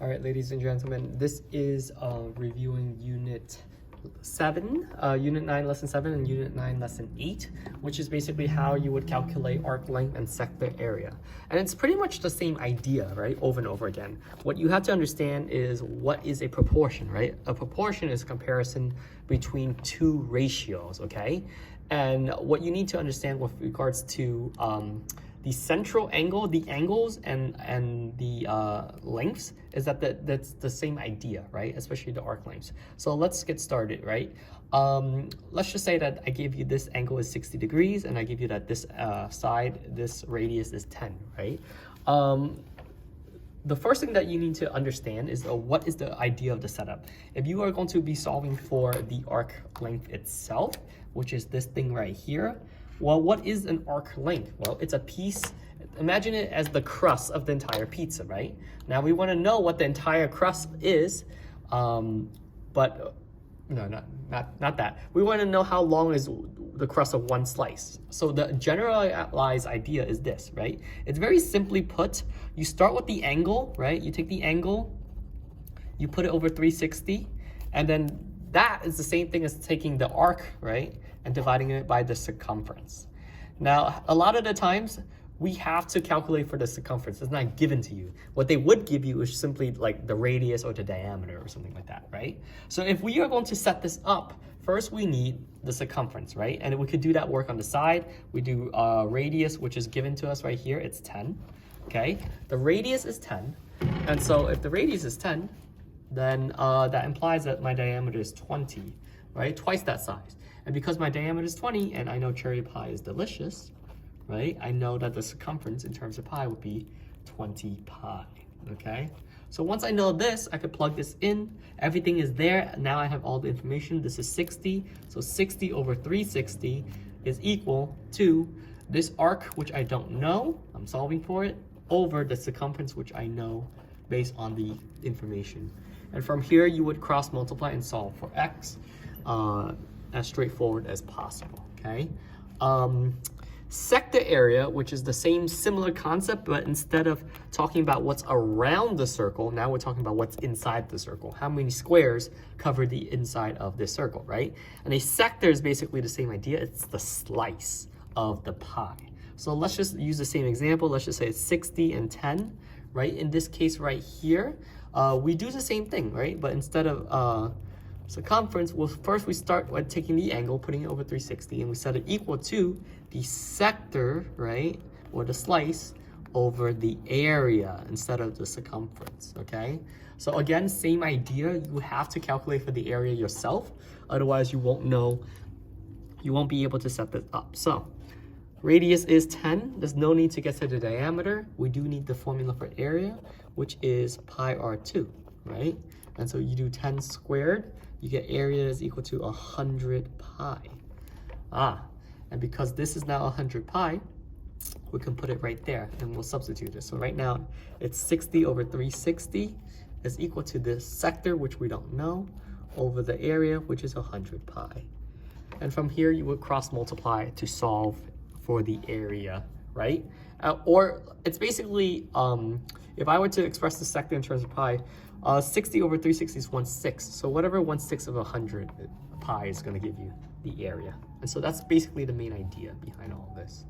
All right, ladies and gentlemen, this is reviewing Unit 7, Unit 9 Lesson 7 and Unit 9 Lesson 8, which is basically how you would calculate arc length and sector area. And it's pretty much the same idea, right, over and over again. What you have to understand is what is a proportion, right? A proportion is a comparison between two ratios, okay? And what you need to understand with regards to the central angle, the angles and the lengths is that that's the same idea, right? Especially the arc lengths. So let's get started, right? Let's just say that I give you this angle is 60 degrees and I give you that this side, this radius is 10, right? The first thing that you need to understand is what is the idea of the setup. If you are going to be solving for the arc length itself, which is this thing right here, well, what is an arc length? Well, it's a piece. Imagine it as the crust of the entire pizza, right? Now we want to know what the entire crust is, but no, not that. We want to know how long is the crust of one slice. So the generalized idea is this, right? It's very simply put. You start with the angle, right? You take the angle, you put it over 360, and then that is the same thing as taking the arc, right, and dividing it by the circumference. Now, a lot of the times, we have to calculate for the circumference. It's not given to you. What they would give you is simply like the radius or the diameter or something like that, right? So if we are going to set this up, first we need the circumference, right? And we could do that work on the side. We do radius, which is given to us right here. It's 10, okay? The radius is 10. And so if the radius is 10, then that implies that my diameter is 20, right? Twice that size. And because my diameter is 20 and I know cherry pie is delicious, right? I know that the circumference in terms of pi would be 20 pi, okay? So once I know this, I could plug this in. Everything is there. Now I have all the information. This is 60. So 60 over 360 is equal to this arc, which I don't know, I'm solving for it, over the circumference, which I know based on the information. And from here, you would cross multiply and solve for x as straightforward as possible, okay? Sector area, which is the same similar concept, but instead of talking about what's around the circle, now we're talking about what's inside the circle. How many squares cover the inside of this circle, right? And a sector is basically the same idea. It's the slice of the pie. So let's just use the same example. Let's just say it's 60 and 10, right? In this case right here, we do the same thing, right? But instead of circumference, well, first we start by taking the angle, putting it over 360, and we set it equal to the sector, right? Or the slice over the area instead of the circumference, okay? So again, same idea. You have to calculate for the area yourself. Otherwise, you won't know, you won't be able to set this up. So radius is 10. There's no need to get to the diameter. We do need the formula for area, which is pi r2, right? And so you do 10 squared, you get area is equal to 100 pi. And because this is now 100 pi, we can put it right there and we'll substitute it. So right now it's 60 over 360 is equal to the sector, which we don't know, over the area, which is 100 pi. And from here, you would cross multiply to solve for the area, right? Or it's basically, if I were to express the sector in terms of pi, 60 over 360 is 1/6. So whatever 1/6 of 100 pi is going to give you the area. And so that's basically the main idea behind all of this.